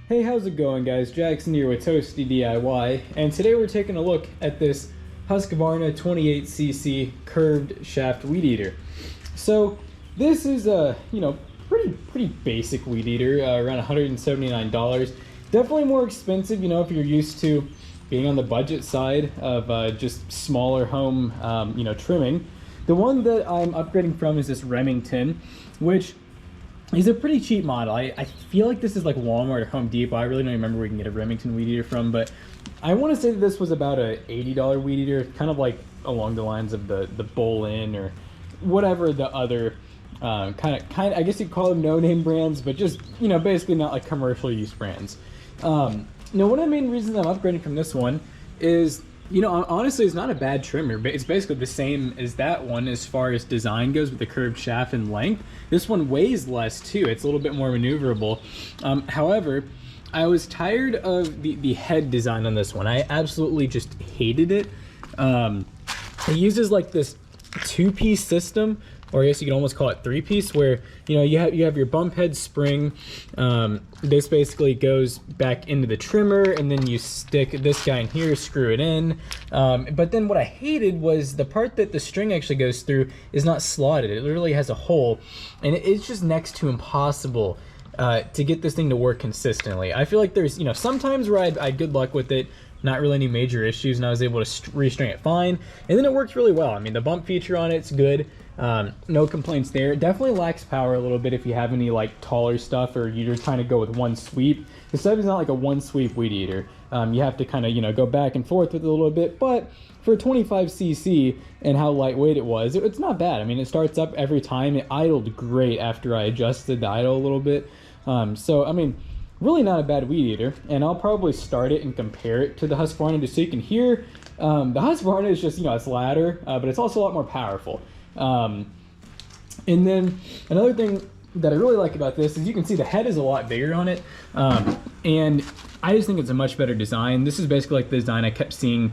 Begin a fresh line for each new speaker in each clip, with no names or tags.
Hey, how's it going, guys? Jackson here with Toasty DIY, and today we're taking a look at this Husqvarna 128cc curved shaft weed eater. So this is a pretty basic weed eater, around $179. Definitely more expensive, if you're used to being on the budget side of just smaller home, trimming. The one that I'm upgrading from is this Remington, which is a pretty cheap model. I feel like this is like Walmart or Home Depot. I really don't remember where you can get a Remington weed eater from, but I want to say that this was about a $80 weed eater, kind of like along the lines of the Bowl-In or whatever the other kind of I guess you'd call them no-name brands, but just basically not like commercial use brands. Now, one of the main reasons I'm upgrading from this one is, honestly, it's not a bad trimmer, but it's basically the same as that one as far as design goes with the curved shaft and length. This one weighs less too. It's a little bit more maneuverable. However, I was tired of the head design on this one. I absolutely just hated it. It uses like this two-piece system, or I guess you could almost call it three-piece, where you have your bump head spring. This basically goes back into the trimmer, and then you stick this guy in here, screw it in. But then what I hated was the part that the string actually goes through is not slotted. It literally has a hole, and it's just next to impossible to get this thing to work consistently. I feel like there's sometimes where I had good luck with it, not really any major issues, and I was able to restring it fine, and then it works really well. I mean, the bump feature on it's good. No complaints there. It definitely lacks power a little bit if you have any like taller stuff or you're just trying to go with one sweep. This stuff is not like a one sweep weed eater. You have to kind of go back and forth with it a little bit, but for 25cc and how lightweight it was, it's not bad. I mean, it starts up every time. It idled great after I adjusted the idle a little bit. So I mean, really not a bad weed eater, and I'll probably start it and compare it to the Husqvarna just so you can hear. The Husqvarna is just it's louder, but it's also a lot more powerful. And then another thing that I really like about this is you can see the head is a lot bigger on it, and I just think it's a much better design. This is basically like the design I kept seeing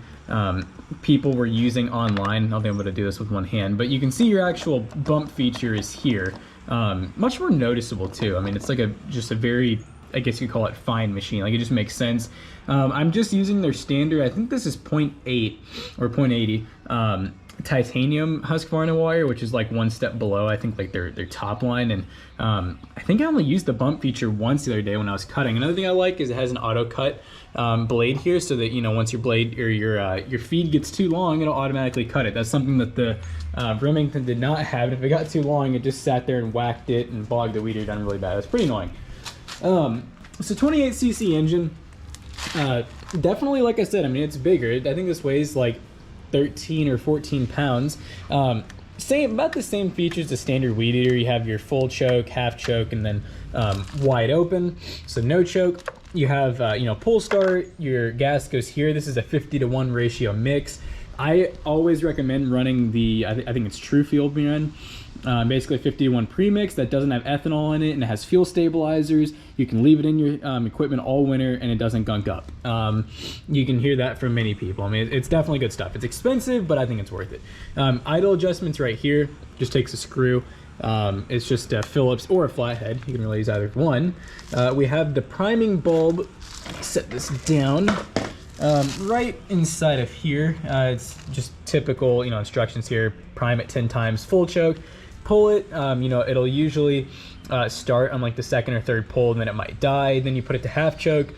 people were using online. I'll be able to do this with one hand, but you can see your actual bump feature is here. Much more noticeable too. I mean, it's like just a very, I guess you could call it, fine machine. Like, it just makes sense. I'm just using their standard, I think this is 0.8 or 0.80 titanium Husqvarna wire, which is like one step below, I think, like their top line. And I think I only used the bump feature once the other day when I was cutting. Another thing I like is it has an auto cut blade here, so that once your blade or your feed gets too long, it'll automatically cut it. That's something that the Remington did not have, and if it got too long, it just sat there and whacked it and bogged the weeder down really bad. It's pretty annoying. So 28cc engine, definitely, like I said, I mean, it's bigger. I think this weighs like 13 or 14 pounds. About the same features as standard weed eater. You have your full choke, half choke, and then wide open. So no choke. You have pull start. Your gas goes here. This is a 50-to-1 ratio mix. I always recommend running the I think it's True Fuel brand. Basically 50-to-1 premix that doesn't have ethanol in it, and it has fuel stabilizers. You can leave it in your equipment all winter and it doesn't gunk up. You can hear that from many people. I mean, it's definitely good stuff. It's expensive, but I think it's worth it. Idle adjustments right here, just takes a screw. It's just a Phillips or a flathead. You can really use either one. We have the priming bulb. Set this down. Right inside of here, it's just typical, instructions here. Prime it 10 times, full choke, pull it. It'll usually start on like the second or third pull, and then it might die. Then you put it to half choke,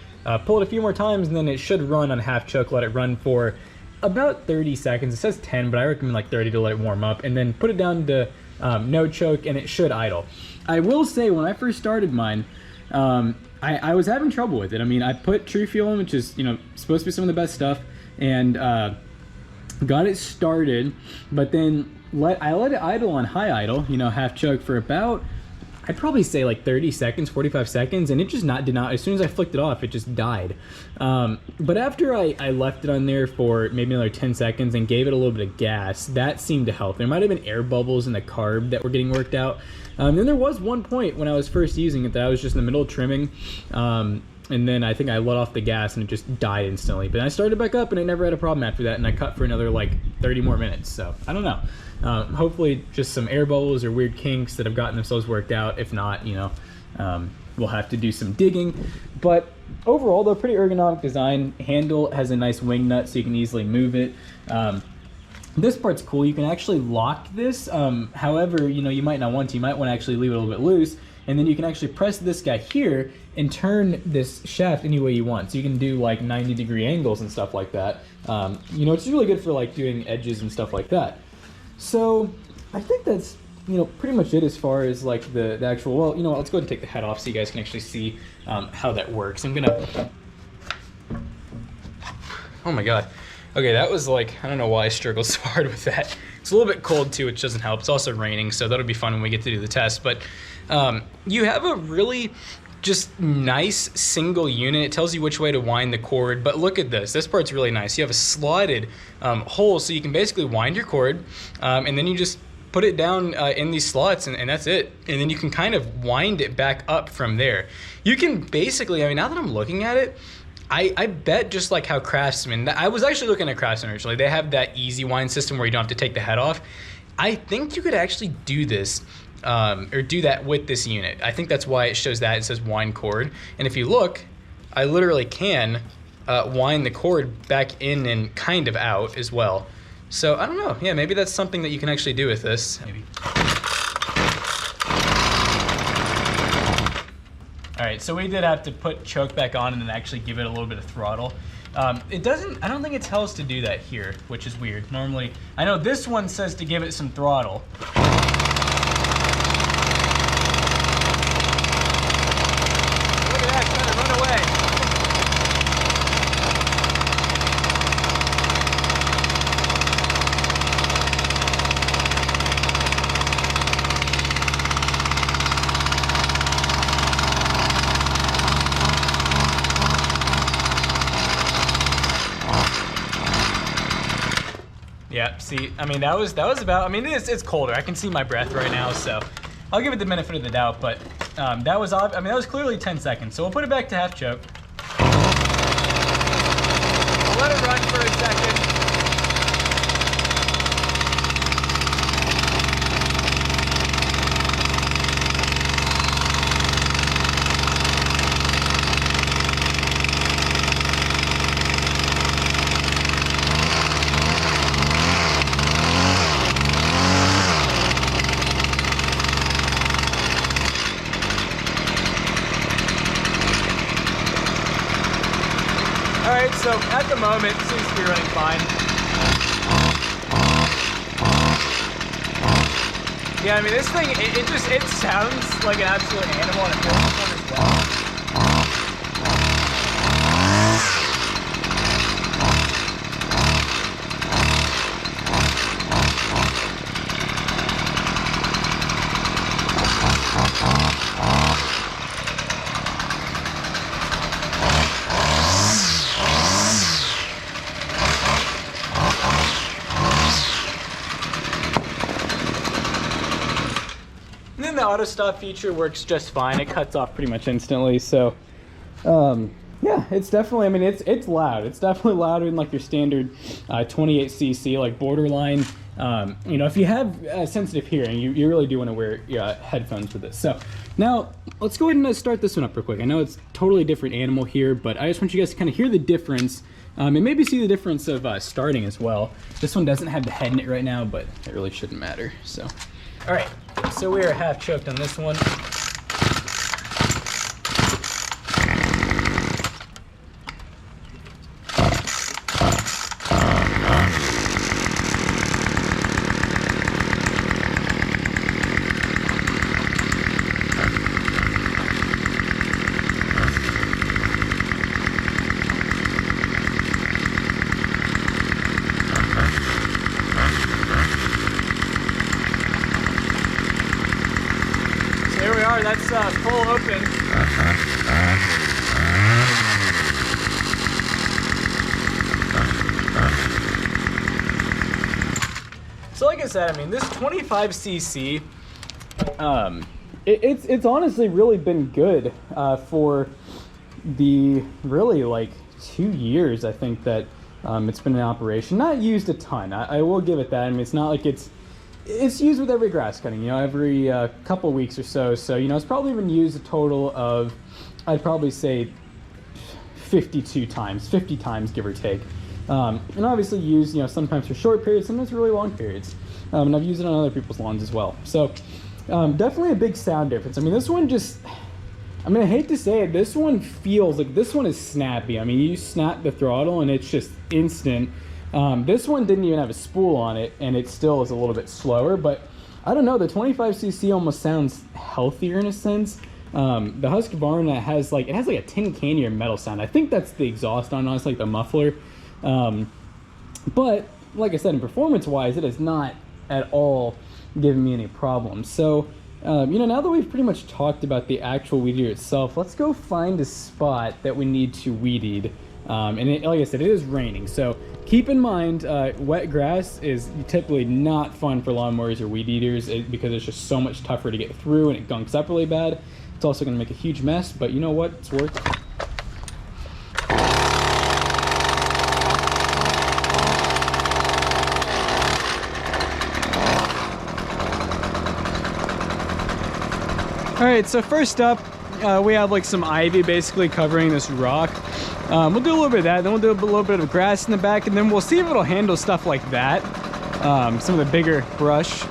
pull it a few more times, and then it should run on half choke. Let it run for about 30 seconds. It says 10, but I recommend like 30 to let it warm up, and then put it down to no choke, and it should idle. I will say, when I first started mine, I was having trouble with it. I mean, I put True Fuel in, which is supposed to be some of the best stuff, and got it started, but then I let it idle on high idle, half choke, for about, I'd probably say like 30 seconds, 45 seconds, and it just did not, as soon as I flicked it off, it just died. But after I left it on there for maybe another 10 seconds and gave it a little bit of gas, that seemed to help. There might have been air bubbles in the carb that were getting worked out. Then there was one point when I was first using it that I was just in the middle of trimming, and then I think I let off the gas and it just died instantly. But I started back up and I never had a problem after that, and I cut for another like 30 more minutes. So I don't know. Hopefully just some air bubbles or weird kinks that have gotten themselves worked out. If not, we'll have to do some digging. But overall, though, pretty ergonomic design. Handle has a nice wing nut so you can easily move it. This part's cool. You can actually lock this. However, you know, you might not want to. You might want to actually leave it a little bit loose. And then you can actually press this guy here and turn this shaft any way you want. So you can do like 90-degree angles and stuff like that. You know, it's really good for like doing edges and stuff like that. So I think that's, you know, pretty much it as far as like the actual, well, you know what, let's go ahead and take the head off so you guys can actually see how that works. I'm gonna, oh my God. Okay, that was like, I don't know why I struggled so hard with that. It's a little bit cold too, which doesn't help. It's also raining, so that'll be fun when we get to do the test. But you have a really just nice single unit. It tells you which way to wind the cord, but look at this. This part's really nice. You have a slotted hole, so you can basically wind your cord, and then you just put it down in these slots, and that's it. And then you can kind of wind it back up from there. You can basically, I mean, now that I'm looking at it, I bet just like how Craftsman, I was actually looking at Craftsman originally, they have that easy wind system where you don't have to take the head off. I think you could actually do this, or do that with this unit. I think that's why it shows that, it says wind cord. And if you look, I literally can wind the cord back in and kind of out as well. So I don't know, yeah, maybe that's something that you can actually do with this. Maybe. All right, so we did have to put choke back on and then actually give it a little bit of throttle. It doesn't, I don't think it tells us to do that here, which is weird. Normally, I know this one says to give it some throttle. Look at that, it's trying to run away. Yeah, see, I mean, that was about, I mean, it's colder. I can see my breath right now, so I'll give it the benefit of the doubt, but that was, I mean, that was clearly 10 seconds, so we'll put it back to half choke. I'll let it run for a second. Alright, so at the moment, it seems to be running fine. Yeah, I mean, this thing, it sounds like an absolute animal, and it feels like one as well. And then the auto stop feature works just fine. It cuts off pretty much instantly. So, yeah, it's definitely, I mean, it's loud. It's definitely louder than like your standard 28cc, like borderline. You know, if you have sensitive hearing, you really do want to wear headphones with this. So now let's go ahead and start this one up real quick. I know it's totally different animal here, but I just want you guys to kind of hear the difference. And maybe see the difference of starting as well. This one doesn't have the head in it right now, but it really shouldn't matter. So, all right, so we are half choked on this one. That's full open. So like I said, I mean, this 25cc, it's honestly really been good for the really like 2 years, I think, that it's been in operation. Not used a ton, I will give it that. I mean, it's not like it's it's used with every grass cutting, you know, every couple weeks or so. So, you know, it's probably been used a total of, I'd probably say 50 times, give or take. And obviously used, you know, sometimes for short periods, sometimes for really long periods. And I've used it on other people's lawns as well. So definitely a big sound difference. I mean, this one just, I mean, I hate to say it, this one feels like, this one is snappy. I mean, you snap the throttle and it's just instant. This one didn't even have a spool on it, and it still is a little bit slower, but I don't know, the 25cc almost sounds healthier in a sense. The Husqvarna has like, it has like a tin candy or metal sound. I think that's the exhaust on, honestly, like the muffler. But like I said, in performance wise, it has not at all given me any problems. So, you know, now that we've pretty much talked about the actual weed eater itself, let's go find a spot that we need to weed eat. And it, like I said, it is raining, so keep in mind, wet grass is typically not fun for lawnmowers or weed eaters because it's just so much tougher to get through and it gunks up really bad. It's also going to make a huge mess, but you know what? It's worth it. All right, so first up, we have like some ivy basically covering this rock. We'll do a little bit of that, then we'll do a little bit of grass in the back, and then we'll see if it'll handle stuff like that. Some of the bigger brush.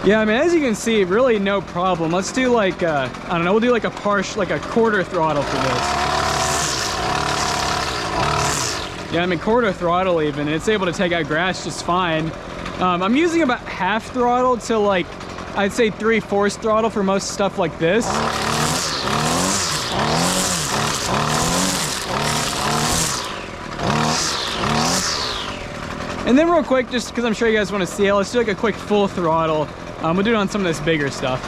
Yeah, I mean, as you can see, really no problem. Let's do like, I don't know, we'll do like a quarter throttle for this. Yeah, I mean, quarter throttle even, and it's able to take out grass just fine. I'm using about half throttle to like, I'd say 3/4 throttle for most stuff like this. And then real quick, just because I'm sure you guys want to see it, let's do like a quick full throttle. We'll do it on some of this bigger stuff.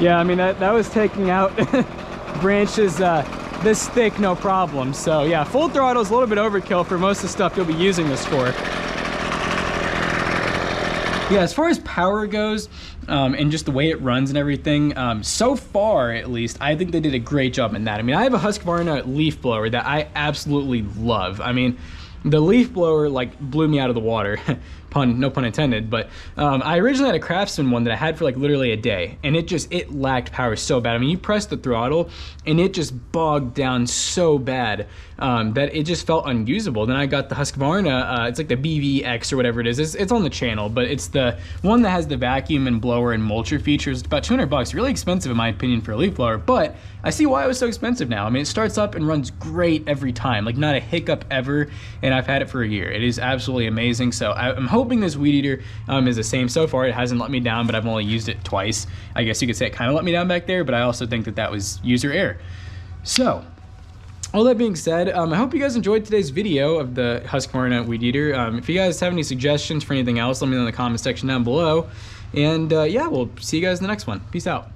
Yeah, I mean, that was taking out branches this thick, no problem. So yeah, full throttle is a little bit overkill for most of the stuff you'll be using this for. Yeah, as far as power goes, and just the way it runs and everything, so far at least, I think they did a great job in that. I mean, I have a Husqvarna leaf blower that I absolutely love. I mean, the leaf blower like blew me out of the water. No pun intended, but I originally had a Craftsman one that I had for like literally a day, and it lacked power so bad. I mean, you press the throttle and it just bogged down so bad that it just felt unusable. Then I got the Husqvarna, it's like the BVX or whatever it is. It's on the channel, but it's the one that has the vacuum and blower and mulcher features. It's about 200 bucks, really expensive in my opinion for a leaf blower, but I see why it was so expensive now. I mean, it starts up and runs great every time, like not a hiccup ever, and I've had it for a year. It is absolutely amazing. So I'm hoping this weed eater is the same so far. It hasn't let me down, but I've only used it twice. I guess you could say it kind of let me down back there, but I also think that that was user error. So all that being said, I hope you guys enjoyed today's video of the Husqvarna weed eater. If you guys have any suggestions for anything else, let me know in the comment section down below. And yeah, we'll see you guys in the next one. Peace out.